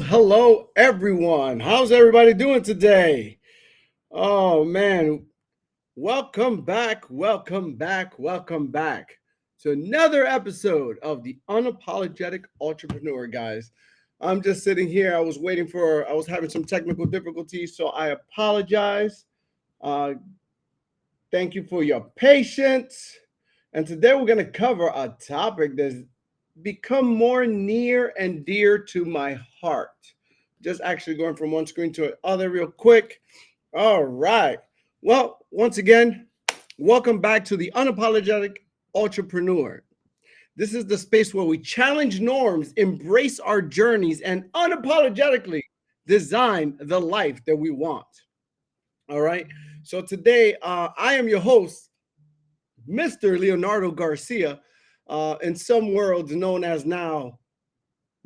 Hello, everyone. How's everybody doing today? Oh, man. Welcome back to another episode of the Unapologetic Entrepreneur, guys. I'm just sitting here. I was having some technical difficulties, so I apologize. Uh, Thank you for your patience. And today we're going to cover a topic that's become more near and dear to my heart. Just actually going from one screen to the other real quick. All right. Well, once again, welcome back to the Unapologetic Entrepreneur. This is the space where we challenge norms, embrace our journeys, and unapologetically design the life that we want. All right. So today, I am your host, Mr. Leonardo Garcia, in some worlds known as now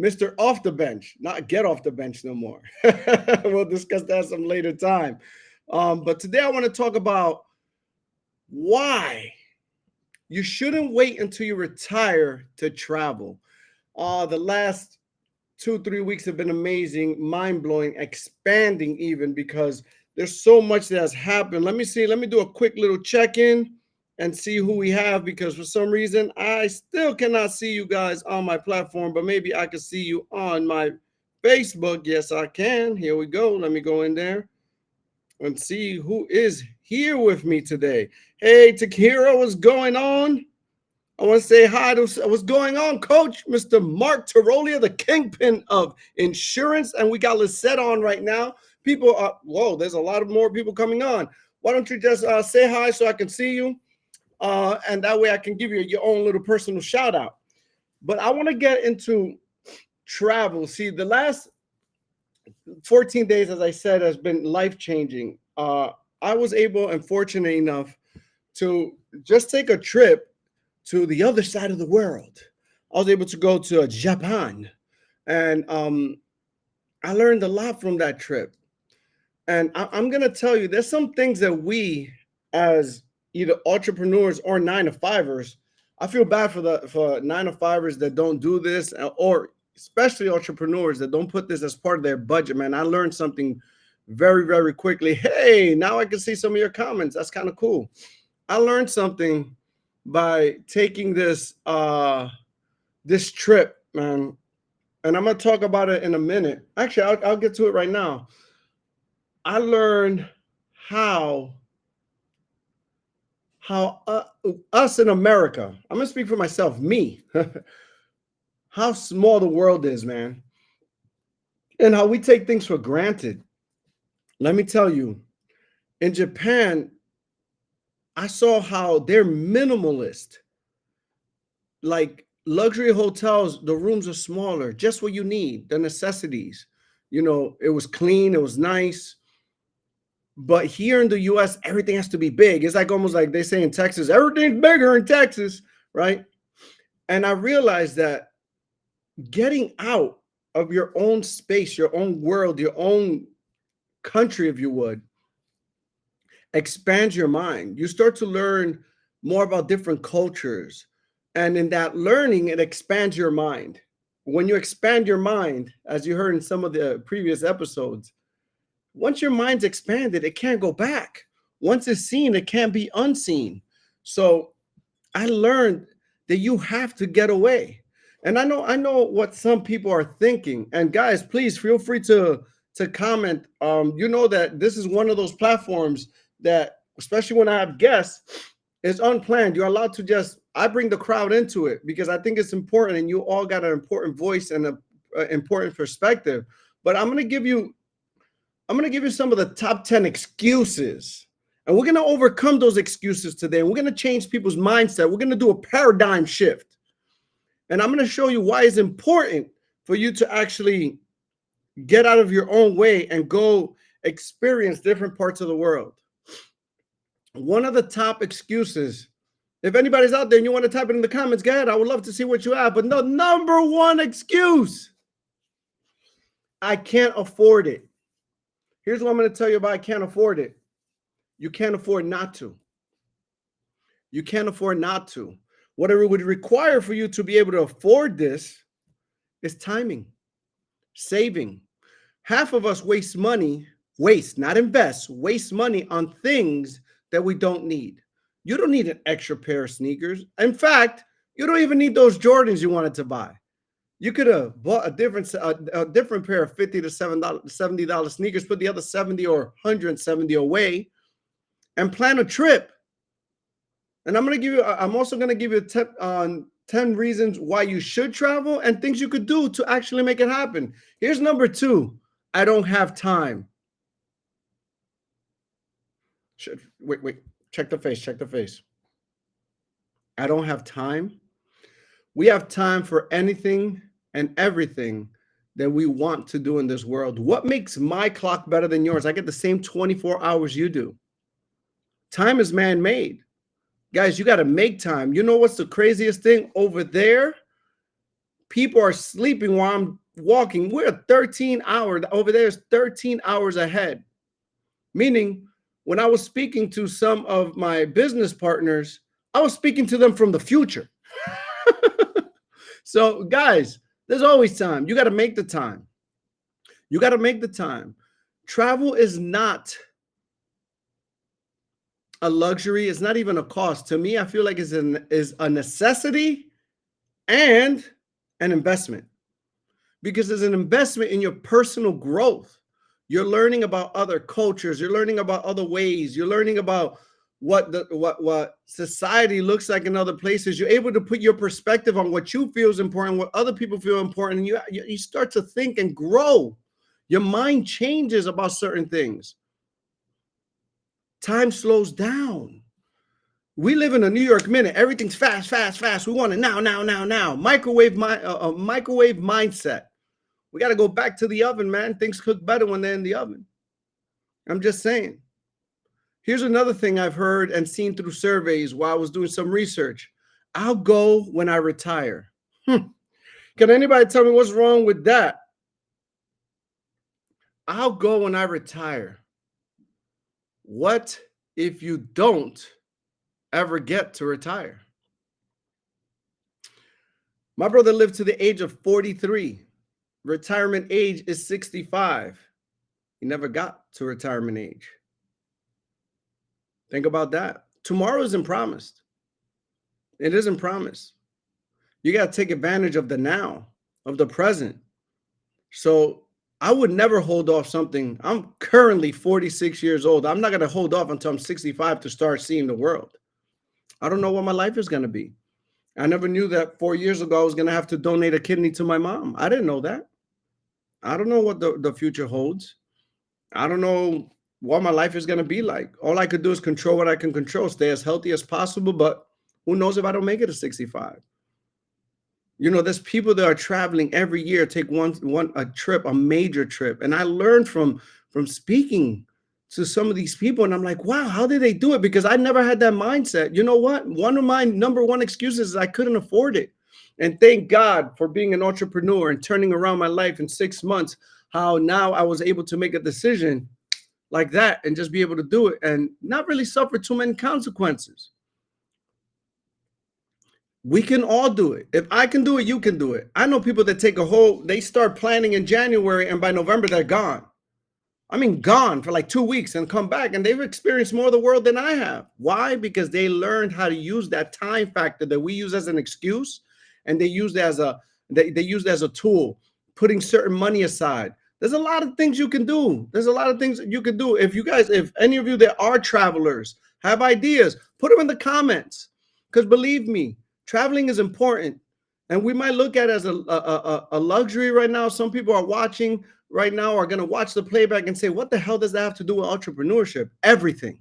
Mr. Off the Bench, not Get Off the Bench no more. We'll discuss that some later time. But today I want to talk about why you shouldn't wait until you retire to travel. The last 2-3 weeks have been amazing, mind-blowing, expanding even, because there's so much that has happened. Let me do a quick little check-in and see who we have, because for some reason I still cannot see you guys on my platform, but maybe I can see you on my Facebook. Yes, I can. Here we go. Let me go in there and see who is here with me today. Hey, Takira, what's going on? I want to say hi to what's going on, Coach, Mr. Mark Tarolia, the kingpin of insurance. And we got Lisette on right now. People are, whoa, there's a lot of more people coming on. Why don't you just say hi so I can see you? And that way I can give you your own little personal shout out. But I want to get into travel. See, the last 14 days, as I said, has been life-changing. I was able and fortunate enough to just take a trip to the other side of the world. I was able to go to Japan, and I learned a lot from that trip. And I'm going to tell you, there's some things that we, as either entrepreneurs or 9-to-5ers, I feel bad for 9-to-5ers that don't do this, or especially entrepreneurs that don't put this as part of their budget, man. I learned something very, very quickly. Hey, now I can see some of your comments. That's kind of cool. I learned something by taking this this trip, man. And I'm going to talk about it in a minute. Actually, I'll get to it right now. I learned how us in America, I'm going to speak for myself, me, how small the world is, man, and how we take things for granted. Let me tell you, in Japan, I saw how they're minimalist. Like luxury hotels, the rooms are smaller, just what you need, the necessities. You know, it was clean, it was nice. But here in the US, everything has to be big. It's like almost like they say in Texas, everything's bigger in Texas, right? And I realized that getting out of your own space, your own world, your own country, if you would, expands your mind. You start to learn more about different cultures. And in that learning, it expands your mind. When you expand your mind, as you heard in some of the previous episodes, once your mind's expanded, it can't go back. Once it's seen, it can't be unseen. So I learned that you have to get away. And I know what some people are thinking. And guys, please feel free to comment. You know that this is one of those platforms that, especially when I have guests, is unplanned. You're allowed to just, I bring the crowd into it because I think it's important, and you all got an important voice and a important perspective. But I'm going to give you some of the top 10 excuses. And we're going to overcome those excuses today. And we're going to change people's mindset. We're going to do a paradigm shift. And I'm going to show you why it's important for you to actually get out of your own way and go experience different parts of the world. One of the top excuses, if anybody's out there and you want to type it in the comments, go ahead. I would love to see what you have. But the number one excuse, I can't afford it. Here's what I'm going to tell you about I can't afford it. You can't afford not to. You can't afford not to. What it would require for you to be able to afford this is timing, saving. Half of us waste money, not invest, waste money on things that we don't need. You don't need an extra pair of sneakers. In fact, you don't even need those Jordans you wanted to buy. You could have bought a different pair of $50 to $70 sneakers, put the other 70 or 170 away, and plan a trip. And I'm also going to give you a tip on 10 reasons why you should travel and things you could do to actually make it happen. Here's number 2. I don't have time. Wait. Check the face. I don't have time. We have time for anything and everything that we want to do in this world. What makes my clock better than yours? I get the same 24 hours you do. Time is man-made. Guys, you got to make time. You know what's the craziest thing? Over there, people are sleeping while I'm walking. We're 13 hours. Over there is 13 hours ahead. Meaning, when I was speaking to some of my business partners, I was speaking to them from the future. So, guys, there's always time. You got to make the time. You got to make the time. Travel is not a luxury. It's not even a cost. To me, I feel like it's a necessity and an investment, because it's an investment in your personal growth. You're learning about other cultures. You're learning about other ways. You're learning about what society looks like in other places. You're able to put your perspective on what you feel is important, what other people feel important, and you start to think and grow. Your mind changes about certain things. Time slows down. We live in a New York minute. Everything's fast. We want it now. Microwave mindset. We got to go back to the oven, man. Things cook better when they're in the oven. I'm just saying. Here's another thing I've heard and seen through surveys while I was doing some research. I'll go when I retire. Can anybody tell me what's wrong with that? I'll go when I retire. What if you don't ever get to retire? My brother lived to the age of 43. Retirement age is 65. He never got to retirement age. Think about that. Tomorrow isn't promised. It isn't promised. You got to take advantage of the now, of the present. So I would never hold off something. I'm currently 46 years old. I'm not going to hold off until I'm 65 to start seeing the world. I don't know what my life is going to be. I never knew that 4 years ago I was going to have to donate a kidney to my mom. I didn't know that. I don't know what the future holds. I don't know what my life is going to be like. All I could do is control what I can control, stay as healthy as possible. But who knows if I don't make it to 65? You know, there's people that are traveling every year, take a trip, a major trip. And I learned from speaking to some of these people. And I'm like, wow, how did they do it? Because I never had that mindset. You know what? One of my number one excuses is I couldn't afford it. And thank God for being an entrepreneur and turning around my life in 6 months, how now I was able to make a decision like that and just be able to do it and not really suffer too many consequences. We can all do it. If I can do it, you can do it. I know people that they start planning in January and by November they're gone. I mean, gone for like 2 weeks and come back, and they've experienced more of the world than I have. Why? Because they learned how to use that time factor that we use as an excuse, and they use it as they use it as a tool, putting certain money aside. There's a lot of things you can do. There's a lot of things you can do. If any of you that are travelers have ideas, put them in the comments. Because believe me, traveling is important. And we might look at it as a luxury right now. Some people are watching right now are going to watch the playback and say, what the hell does that have to do with entrepreneurship? Everything.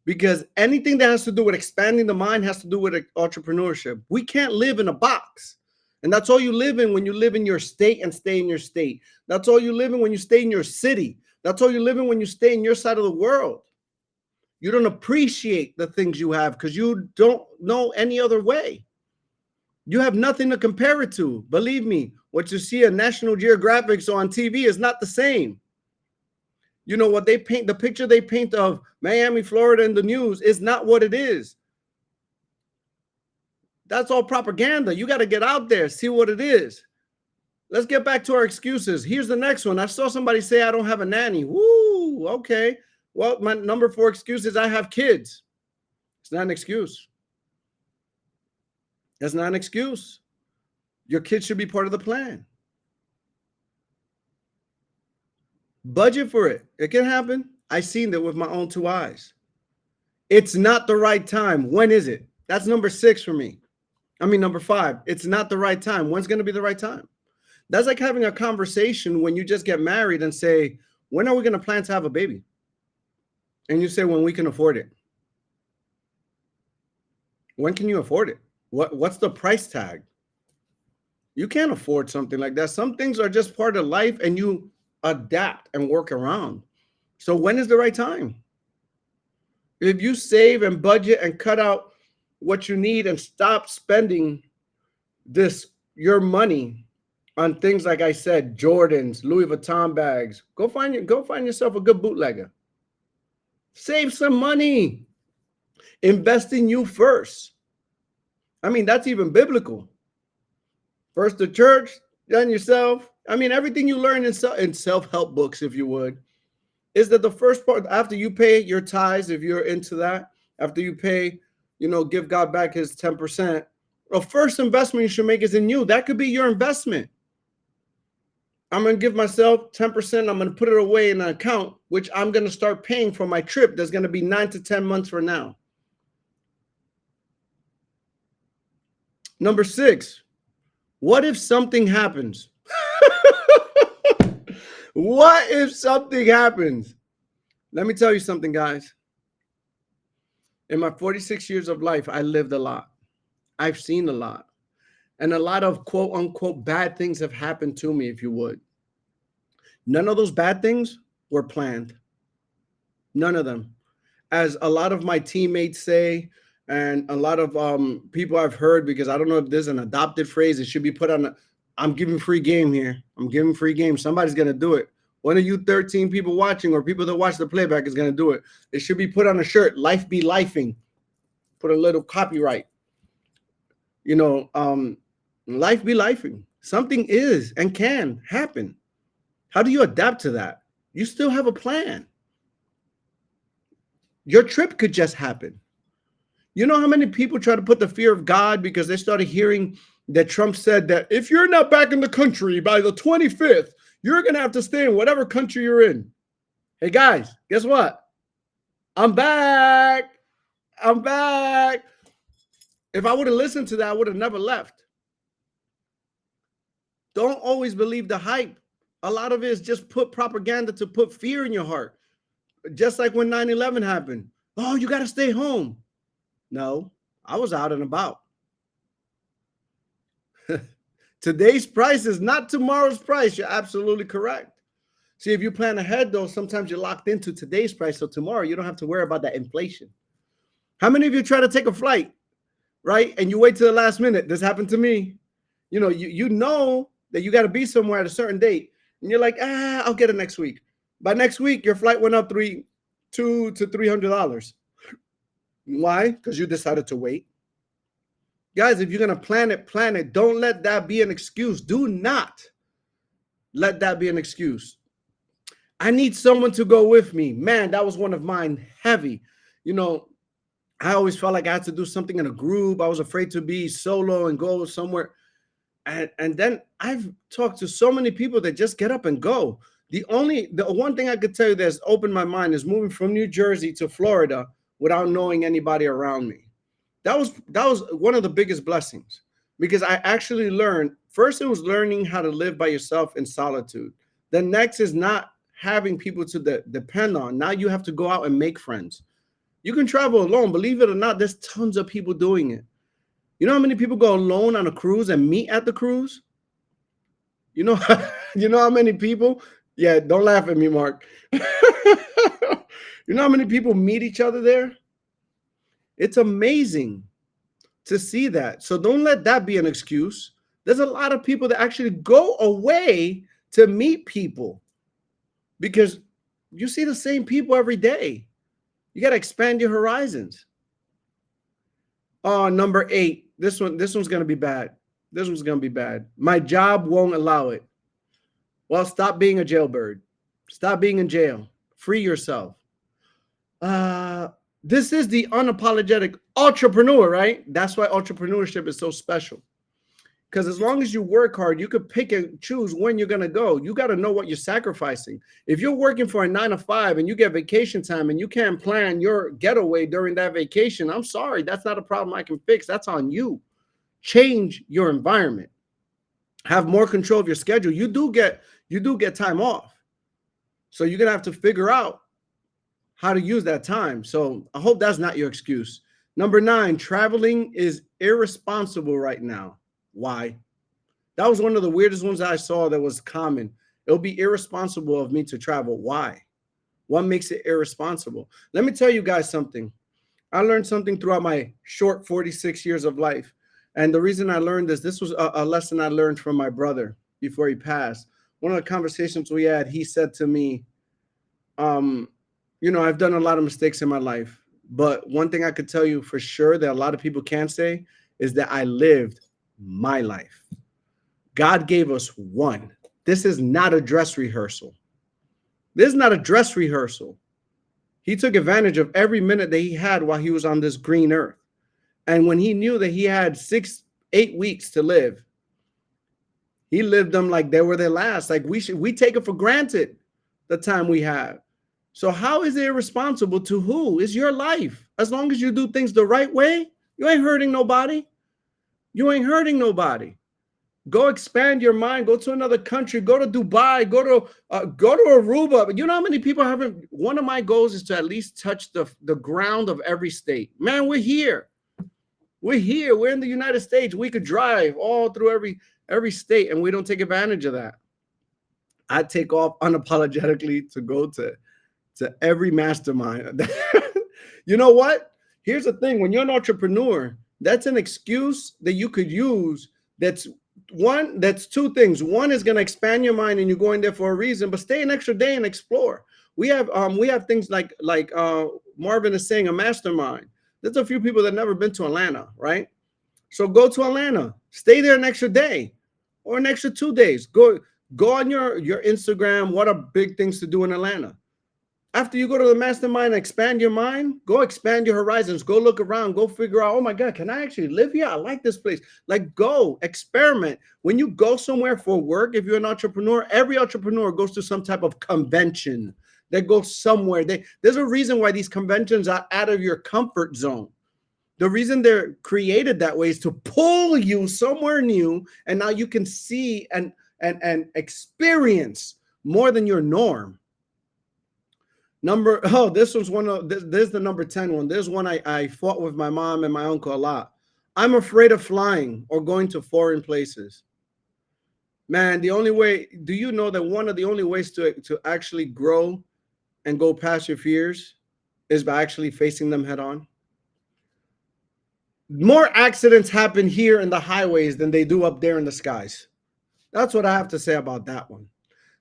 Because anything that has to do with expanding the mind has to do with entrepreneurship. We can't live in a box. And that's all you live in when you live in your state and stay in your state. That's all you live in when you stay in your city. That's all you live in when you stay in your side of the world. You don't appreciate the things you have because you don't know any other way. You have nothing to compare it to. Believe me, what you see on National Geographic or on TV is not the same. You know what they paint, the picture they paint of Miami, Florida in the news is not what it is. That's all propaganda. You got to get out there, see what it is. Let's get back to our excuses. Here's the next one. I saw somebody say I don't have a nanny. Woo, okay. Well, my number 4 excuse is I have kids. It's not an excuse. That's not an excuse. Your kids should be part of the plan. Budget for it. It can happen. I've seen that with my own 2 eyes. It's not the right time. When is it? That's number 6 for me. I mean, number 5. It's not the right time. When's going to be the right time? That's like having a conversation when you just get married and say, when are we going to plan to have a baby? And you say, when we can afford it. When can you afford it? What's the price tag? You can't afford something like that. Some things are just part of life and you adapt and work around. So when is the right time? If you save and budget and cut out what you need and stop spending your money on things like I said, Jordans, Louis Vuitton bags, go find yourself a good bootlegger. Save some money. Invest in you first. I mean, that's even biblical. First the church, then yourself. I mean, everything you learn in self-help books, if you would, is that the first part, after you pay your tithes, if you're into that, after you pay, give God back his 10%, the first investment you should make is in you. That could be your investment. I'm going to give myself 10%. I'm going to put it away in an account, which I'm going to start paying for my trip. That's going to be 9 to 10 months from now. Number 6, what if something happens? What if something happens? Let me tell you something, guys. In my 46 years of life, I lived a lot. I've seen a lot. And a lot of quote unquote bad things have happened to me, if you would. None of those bad things were planned. None of them. As a lot of my teammates say, and a lot of people I've heard, because I don't know if there's an adopted phrase, it should be put on. I'm giving free game here. I'm giving free game. Somebody's going to do it. One of you 13 people watching or people that watch the playback is going to do it. It should be put on a shirt. Life be lifing. Put a little copyright. Life be lifing. Something is and can happen. How do you adapt to that? You still have a plan. Your trip could just happen. You know how many people try to put the fear of God because they started hearing that Trump said that if you're not back in the country by the 25th, you're going to have to stay in whatever country you're in. Hey, guys, guess what? I'm back. I'm back. If I would have listened to that, I would have never left. Don't always believe the hype. A lot of it is just put propaganda to put fear in your heart. Just like when 9/11 happened. Oh, you got to stay home. No, I was out and about. Today's price is not tomorrow's price. You're absolutely correct. See, if you plan ahead, though, sometimes you're locked into today's price. So tomorrow, you don't have to worry about that inflation. How many of you try to take a flight, right? And you wait till the last minute? This happened to me. You know that you got to be somewhere at a certain date. And you're like, I'll get it next week. By next week, your flight went up $200 to $300. Why? Because you decided to wait. Guys, if you're going to plan it. Don't let that be an excuse. Do not let that be an excuse. I need someone to go with me. Man, that was one of mine, heavy. You know, I always felt like I had to do something in a group. I was afraid to be solo and go somewhere. And then I've talked to so many people that just get up and go. The one thing I could tell you that's opened my mind is moving from New Jersey to Florida without knowing anybody around me. That was one of the biggest blessings, because I actually learned. First, it was learning how to live by yourself in solitude. The next is not having people to depend on. Now you have to go out and make friends. You can travel alone. Believe it or not, there's tons of people doing it. You know how many people go alone on a cruise and meet at the cruise? You know, you know how many people? Yeah, don't laugh at me, Mark. You know how many people meet each other there? It's amazing to see that. So don't let that be an excuse. There's a lot of people that actually go away to meet people because you see the same people every day. You got to expand your horizons. Oh, number 8. This one's gonna be bad. This one's gonna be bad. My job won't allow it. Well, stop being a jailbird. Stop being in jail. Free yourself. Uh, this is the unapologetic entrepreneur, right? That's why entrepreneurship is so special. Because as long as you work hard, you could pick and choose when you're going to go. You got to know what you're sacrificing. If you're working for a 9 to 5 and you get vacation time and you can't plan your getaway during that vacation, I'm sorry. That's not a problem I can fix. That's on you. Change your environment. Have more control of your schedule. You do get time off. So you're going to have to figure out how to use that time. So I hope that's not your excuse. Number 9, traveling is irresponsible right now. Why? That was one of the weirdest ones I saw that was common. It'll be irresponsible of me to travel. Why? What makes it irresponsible? Let me tell you guys something. I learned something throughout my short 46 years of life. And the reason I learned this was a lesson I learned from my brother before he passed. One of the conversations we had, he said to me, I've done a lot of mistakes in my life, but one thing I could tell you for sure that a lot of people can't say is that I lived my life. God gave us one. This is not a dress rehearsal. This is not a dress rehearsal. He took advantage of every minute that he had while he was on this green earth. And when he knew that he had 8 weeks to live, he lived them like they were their last. Like we take it for granted the time we have. So how is it irresponsible to who? It's your life. As long as you do things the right way, you ain't hurting nobody. You ain't hurting nobody. Go expand your mind. Go to another country. Go to Dubai. Go to Aruba. You know how many people haven't? One of my goals is to at least touch the ground of every state. Man, we're here. We're here. We're in the United States. We could drive all through every state, and we don't take advantage of that. I take off unapologetically to go to every mastermind. You know what? Here's the thing. When you're an entrepreneur, that's an excuse that you could use. That's two things. One is going to expand your mind and you're going there for a reason, but stay an extra day and explore. We have things like Marvin is saying, a mastermind. There's a few people that never been to Atlanta, right? So go to Atlanta, stay there an extra day or an extra 2 days. Go on your Instagram. What are big things to do in Atlanta? After you go to the mastermind and expand your mind, go expand your horizons. Go look around. Go figure out, oh my God, can I actually live here? I like this place. Like, go experiment. When you go somewhere for work, if you're an entrepreneur, every entrepreneur goes to some type of convention. They go somewhere. There's a reason why these conventions are out of your comfort zone. The reason they're created that way is to pull you somewhere new, and now you can see and experience more than your norm. This was this is the number 10 one. This one I fought with my mom and my uncle a lot. I'm afraid of flying or going to foreign places. Man, the only way, do you know that one of the only ways to actually grow and go past your fears is by actually facing them head on? More accidents happen here in the highways than they do up there in the skies. That's what I have to say about that one.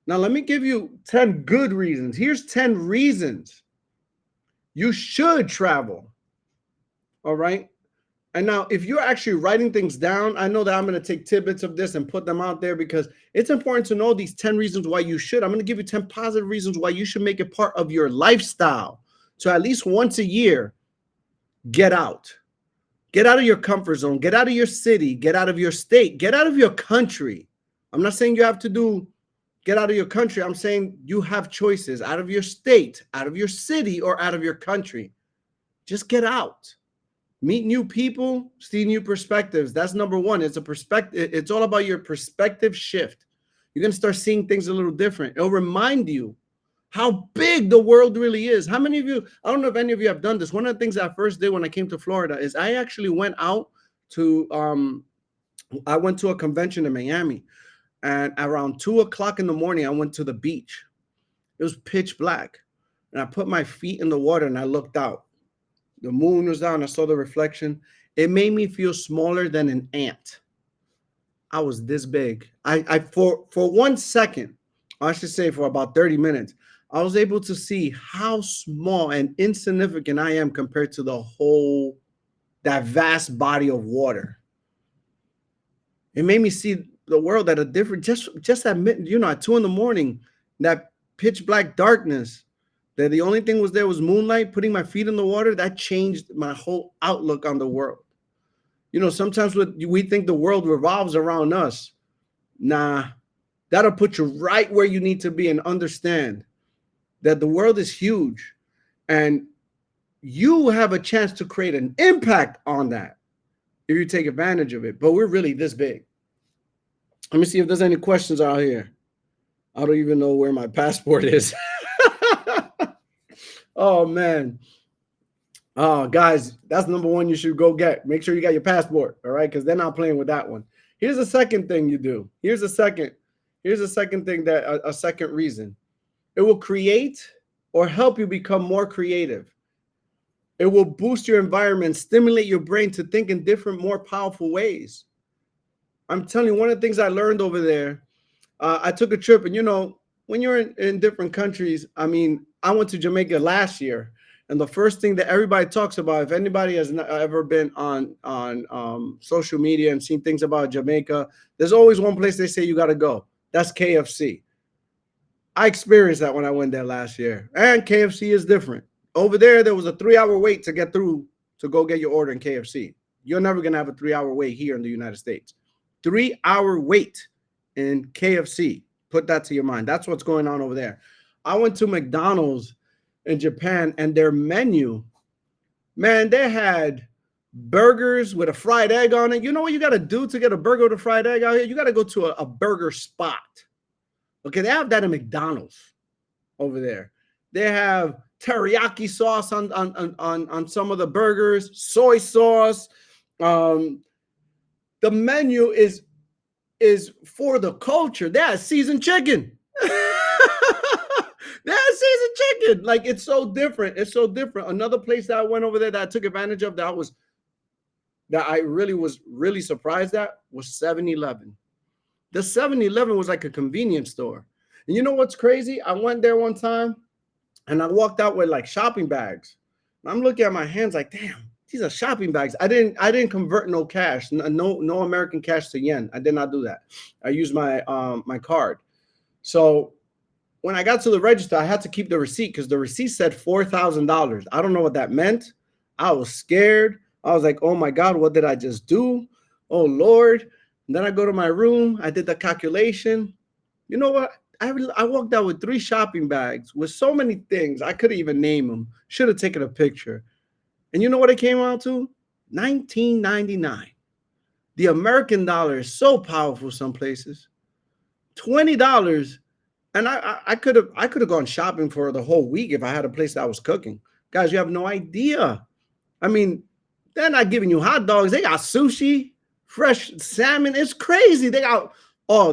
Now, let me give you 10 good reasons. Here's 10 reasons you should travel. All right. And now, if you're actually writing things down, I know that I'm going to take tidbits of this and put them out there because it's important to know these 10 reasons why you should. I'm going to give you 10 positive reasons why you should make it part of your lifestyle. So at least once a year, get out. Get out of your comfort zone. Get out of your city. Get out of your state. Get out of your country. I'm not saying you have to get out of your country. I'm saying you have choices out of your state, out of your city, or out of your country. Just get out. Meet new people, see new perspectives. That's number one. It's a perspective. It's all about your perspective shift. You're going to start seeing things a little different. It'll remind you how big the world really is. How many of you, I don't know if any of you have done this. One of the things I first did when I came to Florida is I actually went out to, I went to a convention in Miami, and around 2 o'clock in the morning, I went to the beach. It was pitch black, and I put my feet in the water and I looked out. The moon was down. I saw the reflection. It made me feel smaller than an ant. I was this big. I for 1 second, I should say for about 30 minutes, I was able to see how small and insignificant I am compared to that vast body of water. It made me see the world at a different, just at at 2 a.m, that pitch black darkness, that the only thing was there was moonlight, putting my feet in the water, that changed my whole outlook on the world. Sometimes we think the world revolves around us. Nah, that'll put you right where you need to be and understand that the world is huge and you have a chance to create an impact on that if you take advantage of it. But we're really this big. Let me see if there's any questions out here. I don't even know where my passport is. Oh, man. Oh, guys, that's number one you should go get. Make sure you got your passport, all right? Because they're not playing with that one. Here's the second thing you do. Here's a second thing that a second reason. It will create or help you become more creative. It will boost your environment, stimulate your brain to think in different, more powerful ways. I'm telling you, one of the things I learned over there, I took a trip, and when you're in different countries, I mean, I went to Jamaica last year, and the first thing that everybody talks about, if anybody has ever been on social media and seen things about Jamaica, there's always one place they say you got to go. That's KFC. I experienced that when I went there last year, and KFC is different. Over there was a 3-hour wait to get through to go get your order in KFC. You're never going to have a 3-hour wait here in the United States. 3-hour wait in KFC. Put that to your mind. That's what's going on over there. I went to McDonald's in Japan, and their menu, man, they had burgers with a fried egg on it. You know what you got to do to get a burger with a fried egg out here? You got to go to a burger spot. Okay, they have that in McDonald's over there. They have teriyaki sauce on some of the burgers, soy sauce. The menu is for the culture. They have seasoned chicken. They have seasoned chicken. Like, it's so different. It's so different. Another place that I went over there that I took advantage of that I really was really surprised at was 7-Eleven. The 7-Eleven was like a convenience store. And you know what's crazy? I went there one time and I walked out with like shopping bags. And I'm looking at my hands like, damn, these are shopping bags. I didn't convert no cash, no American cash to yen. I did not do that. I used my my card. So when I got to the register, I had to keep the receipt because the receipt said $4,000. I don't know what that meant. I was scared. I was like, oh my God, what did I just do? Oh Lord. And then I go to my room. I did the calculation. You know what? I walked out with 3 shopping bags with so many things. I couldn't even name them. Should have taken a picture. And you know what it came out to? $19.99. The American dollar is so powerful some places. $20. And I could have gone shopping for the whole week if I had a place that was cooking. Guys, you have no idea. I mean, they're not giving you hot dogs. They got sushi, fresh salmon. It's crazy. They got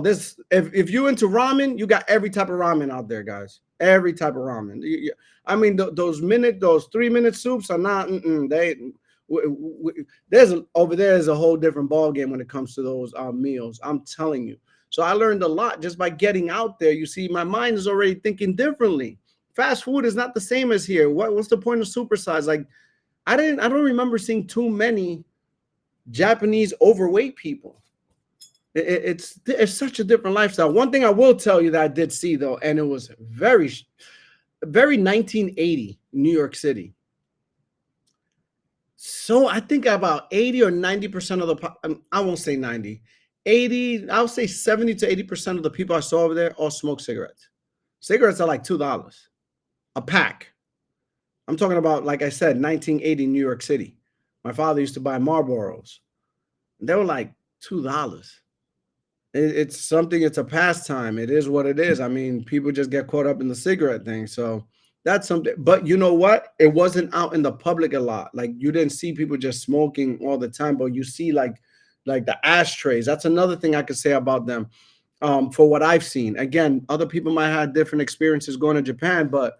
this. If you're into ramen, you got every type of ramen out there, guys. Every type of ramen. I mean, those 3-minute soups are not. There's over there is a whole different ball game when it comes to those meals. I'm telling you. So I learned a lot just by getting out there. You see, my mind is already thinking differently. Fast food is not the same as here. What's the point of supersize? Like, I don't remember seeing too many Japanese overweight people. It's such a different lifestyle. One thing I will tell you that I did see though, and it was very 1980 New York City. So I think about 80 or 90% of I won't say 90, 80, I'll say 70 to 80% of the people I saw over there all smoke cigarettes. Cigarettes are like $2 a pack. I'm talking about, like I said, 1980 New York City. My father used to buy Marlboros. They were like $2. It's something, it's a pastime. It is what it is. I mean, people just get caught up in the cigarette thing. So that's something. But you know what? It wasn't out in the public a lot. Like you didn't see people just smoking all the time, but you see like the ashtrays. That's another thing I could say about them. For what I've seen. Again, other people might have different experiences going to Japan, but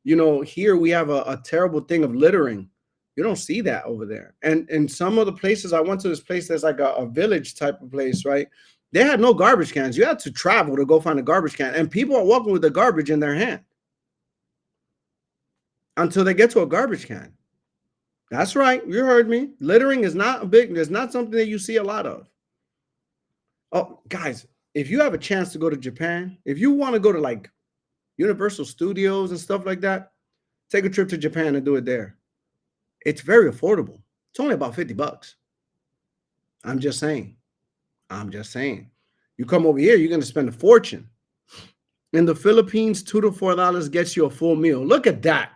you know, here we have a terrible thing of littering. You don't see that over there. And in some of the places, I went to this place that's like a village type of place, right? They had no garbage cans. You had to travel to go find a garbage can. And people are walking with the garbage in their hand until they get to a garbage can. That's right. You heard me. Littering is not it's not something that you see a lot of. Oh, guys, if you have a chance to go to Japan, if you want to go to like Universal Studios and stuff like that, take a trip to Japan and do it there. It's very affordable. It's only about $50. I'm just saying. You come over here, you're going to spend a fortune. In the Philippines, $2 to $4 gets you a full meal. Look at that.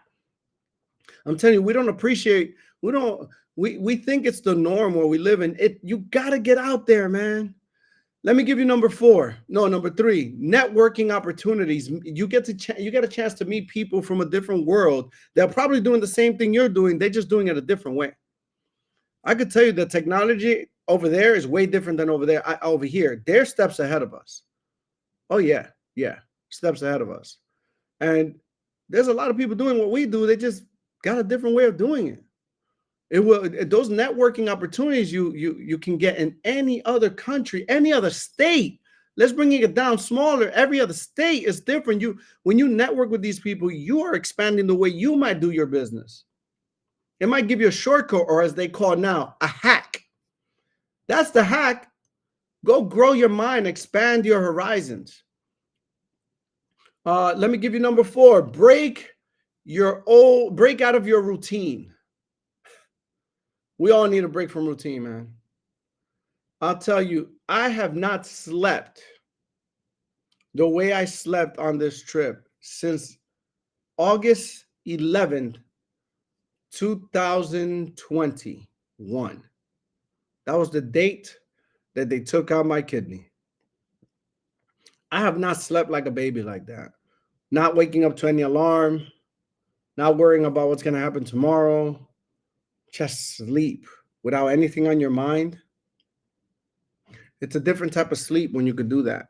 I'm telling you, we don't appreciate, we think it's the norm where we live in it. You got to get out there, man. Let me give you number 3, networking opportunities. You get a chance to meet people from a different world. They're probably doing the same thing you're doing. They're just doing it a different way. I could tell you the technology over there is way different than over there. Over here, they're steps ahead of us. Oh yeah, steps ahead of us. And there's a lot of people doing what we do. They just got a different way of doing it. Those networking opportunities you can get in any other country, any other state. Let's bring it down smaller. Every other state is different. When you network with these people, you are expanding the way you might do your business. It might give you a shortcut, or as they call now, a hack. That's the hack. Go grow your mind, expand your horizons. Let me give you number 4. Break out of your routine. We all need a break from routine, man. I'll tell you, I have not slept the way I slept on this trip since August 11th, 2021. That was the date that they took out my kidney. I have not slept like a baby like that. Not waking up to any alarm, not worrying about what's going to happen tomorrow. Just sleep without anything on your mind. It's a different type of sleep when you could do that.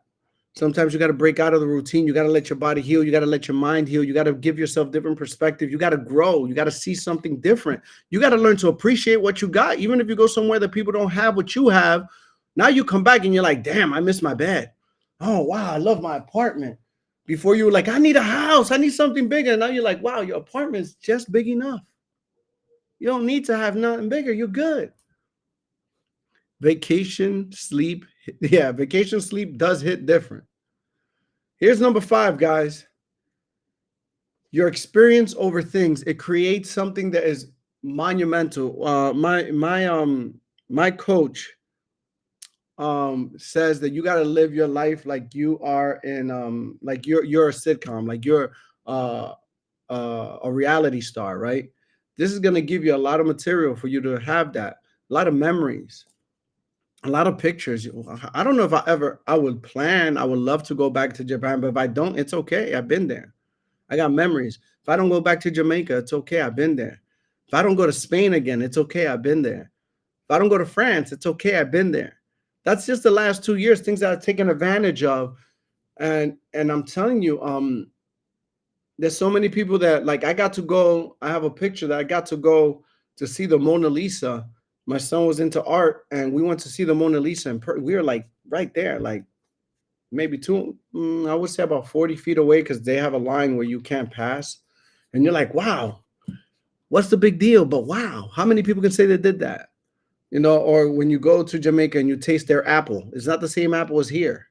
Sometimes you got to break out of the routine. You got to let your body heal. You got to let your mind heal. You got to give yourself different perspective. You got to grow. You got to see something different. You got to learn to appreciate what you got. Even if you go somewhere that people don't have what you have, now you come back and you're like, damn, I miss my bed. Oh, wow, I love my apartment. Before you were like, I need a house. I need something bigger. And now you're like, wow, your apartment's just big enough. You don't need to have nothing bigger. You're good. Vacation sleep. Yeah, vacation sleep does hit different. Here's number 5, guys. Your experience over things. It creates something that is monumental. My coach says that you got to live your life like you are in like you're a sitcom, like you're a reality star, right? This is going to give you a lot of material for you to have that, a lot of memories, a lot of pictures. I don't know if I would love to go back to Japan, but if I don't, it's okay. I've been there. I got memories. If I don't go back to Jamaica, it's okay. I've been there. If I don't go to Spain again, it's okay. I've been there. If I don't go to France, it's okay. I've been there. That's just the last 2 years, things that I've taken advantage of. And I'm telling you, there's so many people that like I have a picture that I got to go to see the Mona Lisa. My son was into art and we went to see the Mona Lisa and we were like right there, like maybe I would say about 40 feet away because they have a line where you can't pass. And you're like, wow, what's the big deal? But wow, how many people can say they did that? Or when you go to Jamaica and you taste their apple, it's not the same apple as here.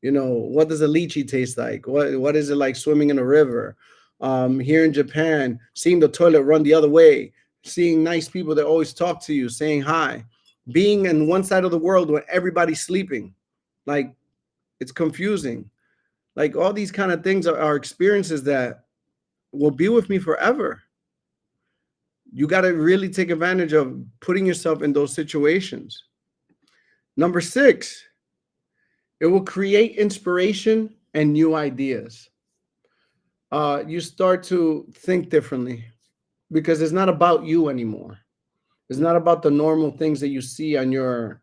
What does a lychee taste like? What is it like swimming in a river? Here in Japan, seeing the toilet run the other way, seeing nice people that always talk to you, saying hi, being in one side of the world when everybody's sleeping, like it's confusing. Like all these kind of things are experiences that will be with me forever. You got to really take advantage of putting yourself in those situations. Number six, it will create inspiration and new ideas. You start to think differently because it's not about you anymore. It's not about the normal things that you see on your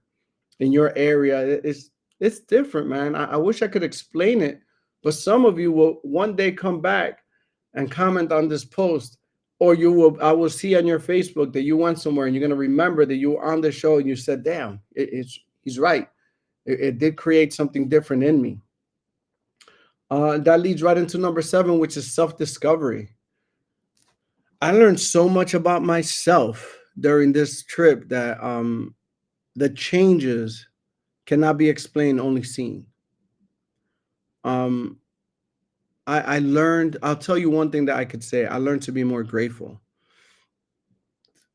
in your area. It's different, man. I wish I could explain it, but some of you will one day come back and comment on this post, or I will see on your Facebook that you went somewhere and you're gonna remember that you were on the show and you said, "Damn, he's right. It did create something different in me." That leads right into number seven, which is self-discovery. I learned so much about myself during this trip that the changes cannot be explained, only seen. Um, I learned, I'll tell you one thing that I could say. I learned to be more grateful.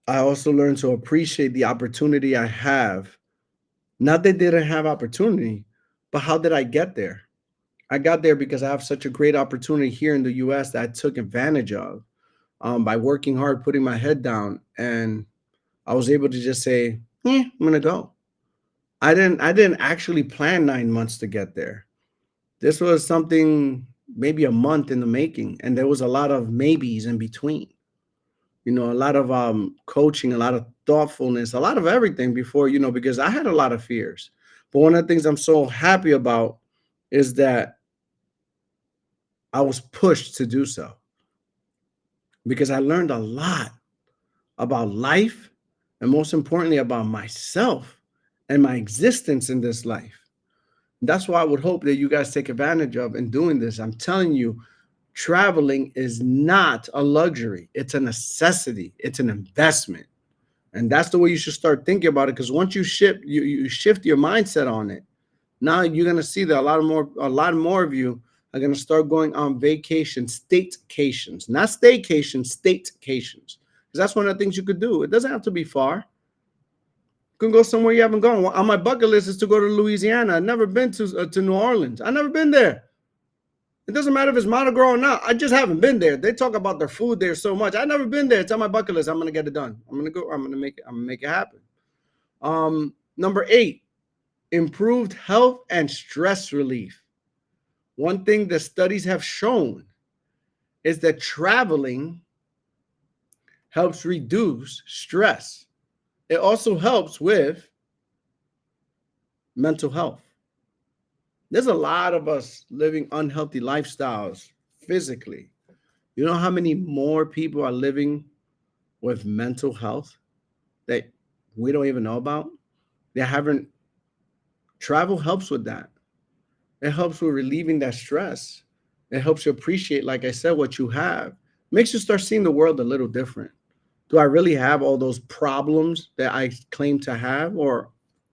I also learned to appreciate the opportunity I have. Not that I didn't have opportunity, but how did I get there? I got there because I have such a great opportunity here in the US that I took advantage of by working hard, putting my head down, and I was able to just say, "Yeah, I'm gonna go." I didn't actually plan 9 months to get there. This was something maybe a month in the making, and there was a lot of maybes in between. A lot of coaching, a lot of thoughtfulness, a lot of everything before, because I had a lot of fears. But one of the things I'm so happy about is that I was pushed to do so because I learned a lot about life and most importantly about myself and my existence in this life. That's why I would hope that you guys take advantage of in doing this. I'm telling you, traveling is not a luxury, it's a necessity, it's an investment. And that's the way you should start thinking about it. Because once you shift your mindset on it, now you're gonna see that a lot more of you are gonna start going on vacation, statecations, not staycations, statecations. Because that's one of the things you could do. It doesn't have to be far. You can go somewhere you haven't gone. On my bucket list is to go to Louisiana. I've never been to New Orleans. I've never been there. It doesn't matter if it's Mardi Gras or not. I just haven't been there. They talk about their food there so much. I've never been there. It's on my bucket list. I'm gonna get it done. I'm gonna go. I'm gonna make it. I'm gonna make it happen. Number eight, improved health and stress relief. One thing that studies have shown is that traveling helps reduce stress. It also helps with mental health. There's a lot of us living unhealthy lifestyles physically. You know how many more people are living with mental health that we don't even know about? They haven't. Travel helps with that. It helps with relieving that stress. It helps you appreciate, like I said, what you have. Makes you start seeing the world a little different. Do I really have all those problems that I claim to have, or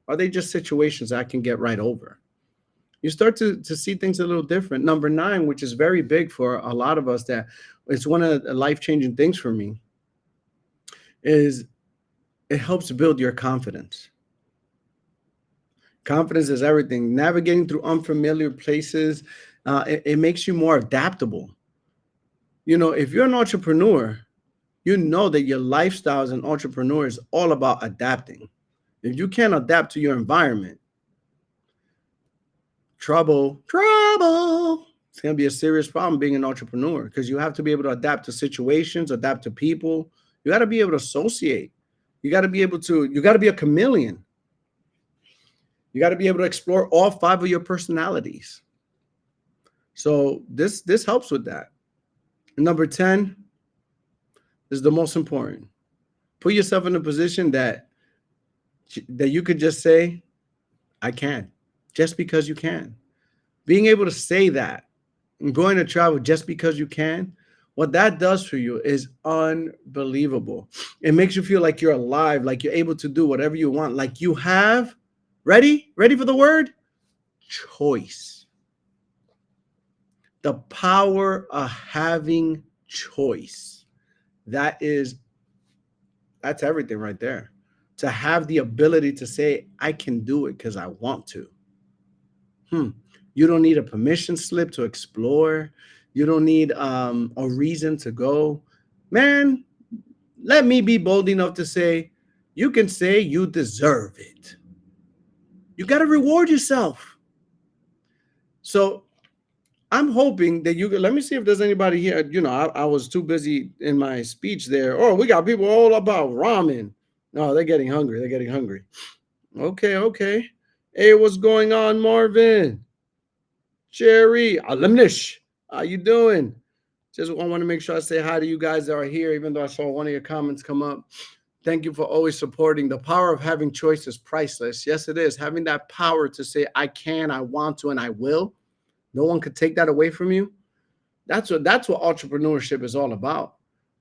are they just situations I can get right over? You start to see things a little different. Number nine, which is very big for a lot of us, that it's one of the life-changing things for me, is it helps build your confidence. Confidence is everything. Navigating through unfamiliar places, it makes you more adaptable. If you're an entrepreneur, you know that your lifestyle as an entrepreneur is all about adapting. If you can't adapt to your environment, trouble. It's going to be a serious problem being an entrepreneur because you have to be able to adapt to situations, adapt to people. You got to be able to associate. You got to be a chameleon. You got to be able to explore all five of your personalities. So this helps with that. And number 10 is the most important. Put yourself in a position that you could just say, I can, just because you can. Being able to say that and going to travel just because you can What that does for you is unbelievable. It makes you feel like you're alive, like you're able to do whatever you want, like you have, ready for the word? Choice. The power of having choice. That is, that's everything right there. To have the ability to say, I can do it because I want to. Hmm. You don't need a permission slip to explore. You don't need a reason to go. Man, let me be bold enough to say, you can say you deserve it. You got to reward yourself. So I'm hoping that you let me see if there's anybody here. I was too busy in my speech there. Oh, we got people all about ramen. No, they're getting hungry. They're getting hungry. Okay, okay. Hey, what's going on, Marvin? Jerry, Alimnish. How you doing? Just I want to make sure I say hi to you guys that are here, even though I saw one of your comments come up. Thank you for always supporting. The power of having choice is priceless. Yes, it is. Having that power to say, I can, I want to, and I will. No one could take that away from you. That's what entrepreneurship is all about.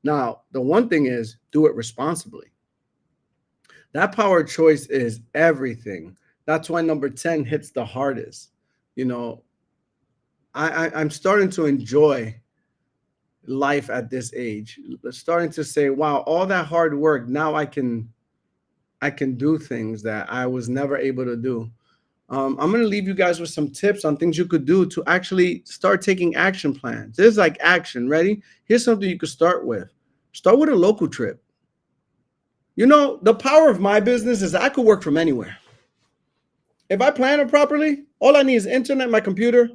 Now, the one thing is do it responsibly. That power of choice is everything. That's why number 10 hits the hardest. You know, I'm starting to enjoy life at this age. Starting to say, wow, all that hard work, now I can do things that I was never able to do. I'm going to leave you guys with some tips on things you could do to actually start taking action plans. This is like action. Ready? Here's something you could start with. Start with a local trip. The power of my business is I could work from anywhere. If I plan it properly, all I need is internet, my computer,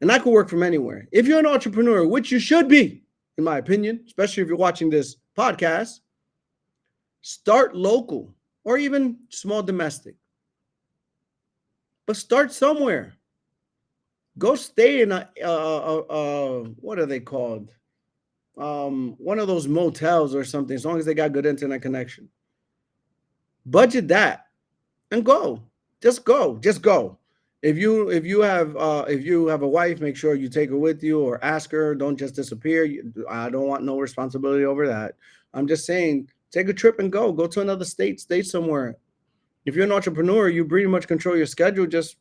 and I could work from anywhere. If you're an entrepreneur, which you should be, in my opinion, especially if you're watching this podcast, start local or even small domestic. But start somewhere. Go stay in what are they called? One of those motels or something, as long as they got good internet connection. Budget that and go. Just go. Just go. If you have a wife, make sure you take her with you or ask her. Don't just disappear. I don't want no responsibility over that. I'm just saying, take a trip and go. Go to another state. Stay somewhere. If you're an entrepreneur, you pretty much control your schedule. Just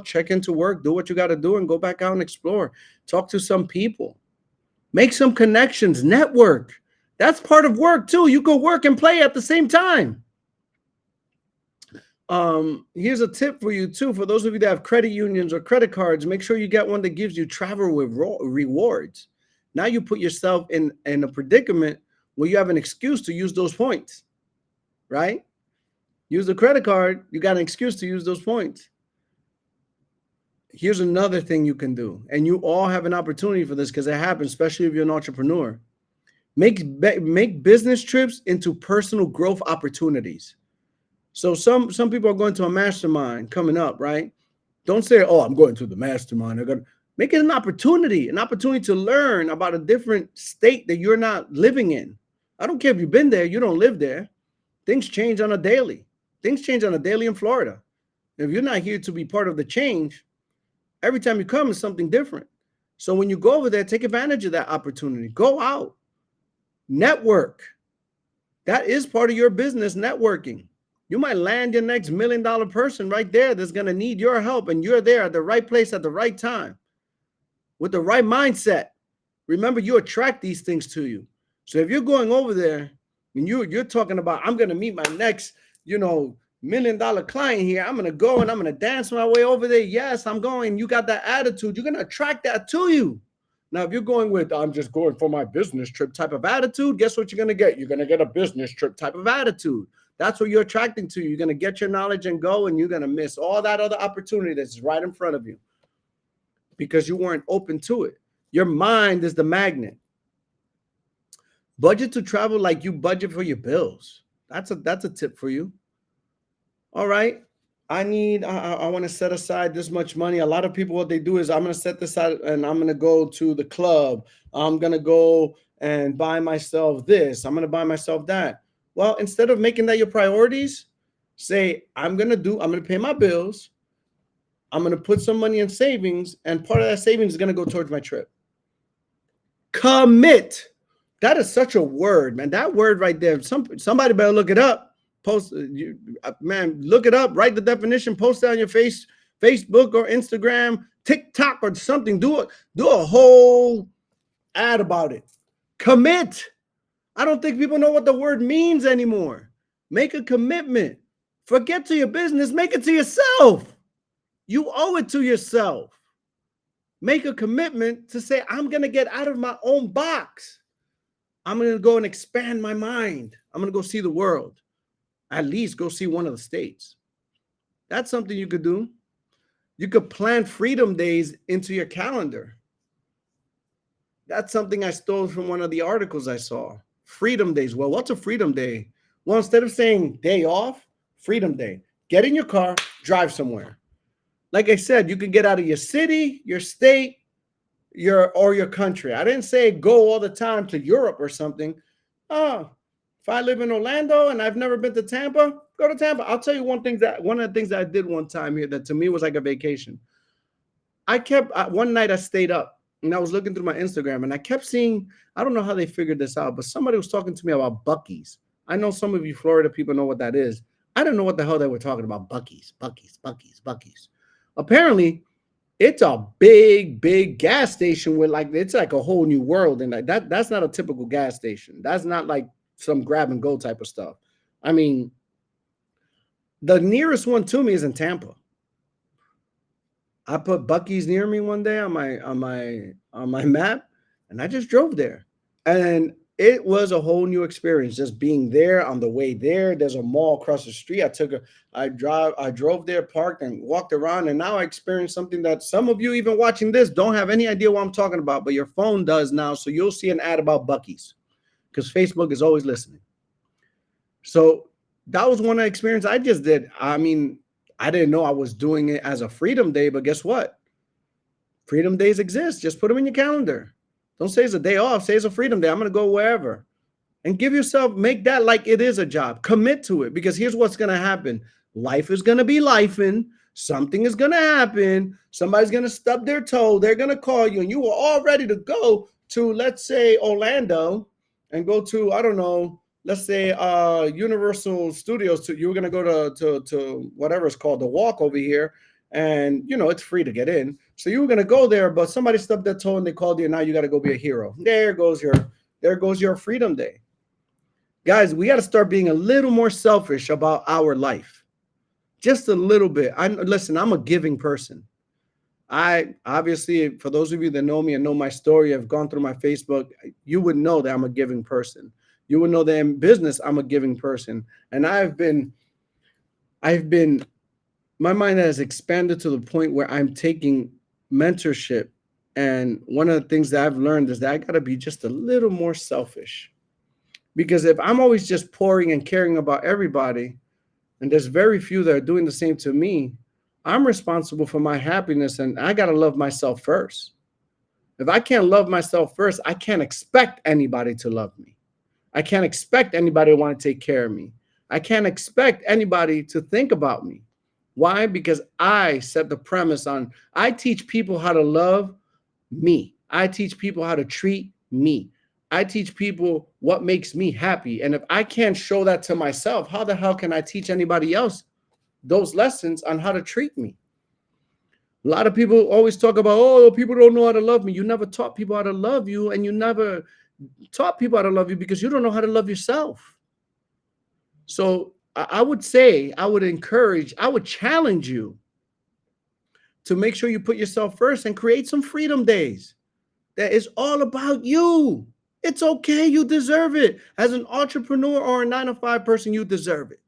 check into work, do what you got to do, and go back out and explore. Talk to some people. Make some connections, network. That's part of work too. You go work and play at the same time. Here's a tip for you too. For those of you that have credit unions or credit cards, make sure you get one that gives you travel with rewards. Now you put yourself in a predicament where you have an excuse to use those points, right? Use the credit card, you got an excuse to use those points. Here's another thing you can do, and you all have an opportunity for this because it happens, especially if you're an entrepreneur. Make business trips into personal growth opportunities. So some people are going to a mastermind coming up, right? Don't say, "Oh, I'm going to the mastermind." They're going to make it an opportunity to learn about a different state that you're not living in. I don't care if you've been there, you don't live there. Things change on a daily. Things change on a daily in Florida. If you're not here to be part of the change, every time you come is something different. So when you go over there, take advantage of that opportunity. Go out, network. That is part of your business, networking. You might land your next $1 million person right there that's going to need your help, and you're there at the right place at the right time with the right mindset. Remember, you attract these things to you. So if you're going over there and you're talking about, I'm going to meet my next, $1 million client here. I'm going to go and I'm going to dance my way over there. Yes, I'm going. You got that attitude. You're going to attract that to you. Now, if you're going with, I'm just going for my business trip type of attitude, guess what you're going to get? You're going to get a business trip type of attitude. That's what you're attracting to. You're going to get your knowledge and go, and you're going to miss all that other opportunity that's right in front of you because you weren't open to it. Your mind is the magnet. Budget to travel like you budget for your bills. That's a tip for you. All right. I want to set aside this much money. A lot of people, what they do is I'm going to set this aside and I'm going to go to the club. I'm going to go and buy myself this. I'm going to buy myself that. Well, instead of making that your priorities, say, I'm going to pay my bills. I'm going to put some money in savings, and part of that savings is going to go towards my trip. Commit. That is such a word, man. That word right there. Somebody better look it up. Post man, look it up. Write the definition. Post it on your Facebook or Instagram, TikTok or something. Do a whole ad about it. Commit. I don't think people know what the word means anymore. Make a commitment. Forget to your business. Make it to yourself. You owe it to yourself. Make a commitment to say, I'm going to get out of my own box. I'm going to go and expand my mind. I'm going to go see the world. At least go see one of the states. That's something you could do. You could plan freedom days into your calendar. That's something I stole from one of the articles I saw. Freedom days. Well, what's a freedom day? Well, instead of saying day off, freedom day. Get in your car, drive somewhere. Like I said, you can get out of your city, your state, your country. I didn't say go all the time to Europe or something. Oh, if I live in Orlando and I've never been to Tampa, go to Tampa. I'll tell you one of the things that I did one time here that to me was like a vacation. One night I stayed up and I was looking through my Instagram and I kept seeing, I don't know how they figured this out, but somebody was talking to me about Buc-ee's. I know some of you Florida people know what that is. I didn't know what the hell they were talking about. Buc-ee's. Apparently, it's a big gas station with it's like a whole new world. And that's not a typical gas station. That's not like some grab and go type of stuff. I mean, the nearest one to me is in Tampa. I put Buc-ee's near me one day on my map, and I just drove there. And it was a whole new experience just being there. On the way there, there's a mall across the street. I drove there, parked, and walked around, and now I experienced something that some of you even watching this don't have any idea what I'm talking about, but your phone does now. So you'll see an ad about Buc-ee's because Facebook is always listening. So that was one experience I just did. I mean, I didn't know I was doing it as a freedom day, but guess what? Freedom days exist. Just put them in your calendar. Don't say it's a day off. Say it's a freedom day. I'm going to go wherever. And make that like it is a job. Commit to it, because here's what's going to happen. Life is going to be lifing. Something is going to happen. Somebody's going to stub their toe. They're going to call you, and you were all ready to go to, let's say, Orlando and go to, I don't know, let's say Universal Studios. You were going to go to whatever it's called, the walk over here. And, it's free to get in. So you were going to go there, but somebody stubbed their toe and they called you. And now you got to go be a hero. There goes your freedom day. Guys, we got to start being a little more selfish about our life. Just a little bit. Listen, I'm a giving person. I obviously, for those of you that know me and know my story, have gone through my Facebook, you would know that I'm a giving person. You would know that in business, I'm a giving person. And I've been, my mind has expanded to the point where I'm taking mentorship. And one of the things that I've learned is that I got to be just a little more selfish. Because if I'm always just pouring and caring about everybody, and there's very few that are doing the same to me, I'm responsible for my happiness, and I got to love myself first. If I can't love myself first, I can't expect anybody to love me. I can't expect anybody to want to take care of me. I can't expect anybody to think about me. Why? Because I set the premise on, I teach people how to love me. I teach people how to treat me. I teach people what makes me happy. And if I can't show that to myself, how the hell can I teach anybody else those lessons on how to treat me? A lot of people always talk about, oh, people don't know how to love me. You never taught people how to love you, and you never taught people how to love you because you don't know how to love yourself. So I would say, I would encourage, I would challenge you to make sure you put yourself first and create some freedom days that is all about you. It's okay. You deserve it. As an entrepreneur or a 9-to-5 person, you deserve it.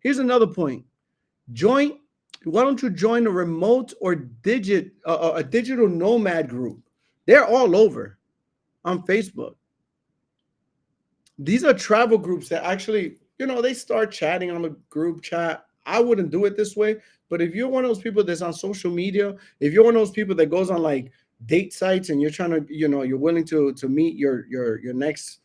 Here's another point. Why don't you join a remote or a digital nomad group? They're all over on Facebook. These are travel groups that actually, they start chatting on a group chat. I wouldn't do it this way, but if you're one of those people that's on social media, if you're one of those people that goes on like date sites and you're trying to, you're willing to meet the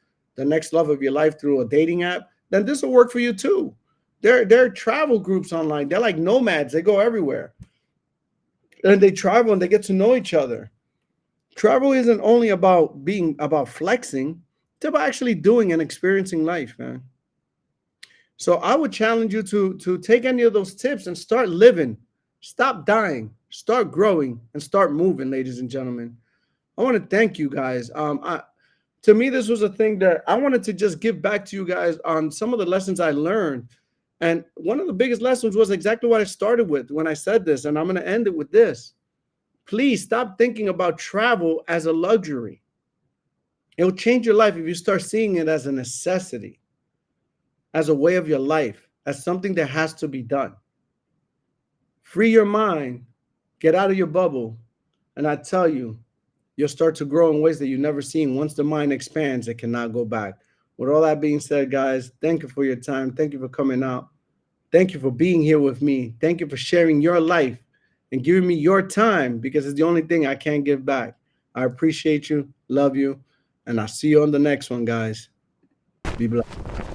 next love of your life through a dating app, then this will work for you too. There are travel groups online. They're like nomads. They go everywhere. And they travel and they get to know each other. Travel isn't only about flexing, it's about actually doing and experiencing life, man. So I would challenge you to take any of those tips and start living. Stop dying, start growing, and start moving, ladies and gentlemen. I want to thank you guys. To me, this was a thing that I wanted to just give back to you guys on some of the lessons I learned. And one of the biggest lessons was exactly what I started with when I said this, and I'm going to end it with this. Please stop thinking about travel as a luxury. It will change your life if you start seeing it as a necessity, as a way of your life, as something that has to be done. Free your mind, get out of your bubble, and I tell you, you'll start to grow in ways that you've never seen. Once the mind expands, it cannot go back. With all that being said, guys, thank you for your time. Thank you for coming out. Thank you for being here with me. Thank you for sharing your life and giving me your time because it's the only thing I can't give back. I appreciate you, love you, and I'll see you on the next one, guys. Be blessed.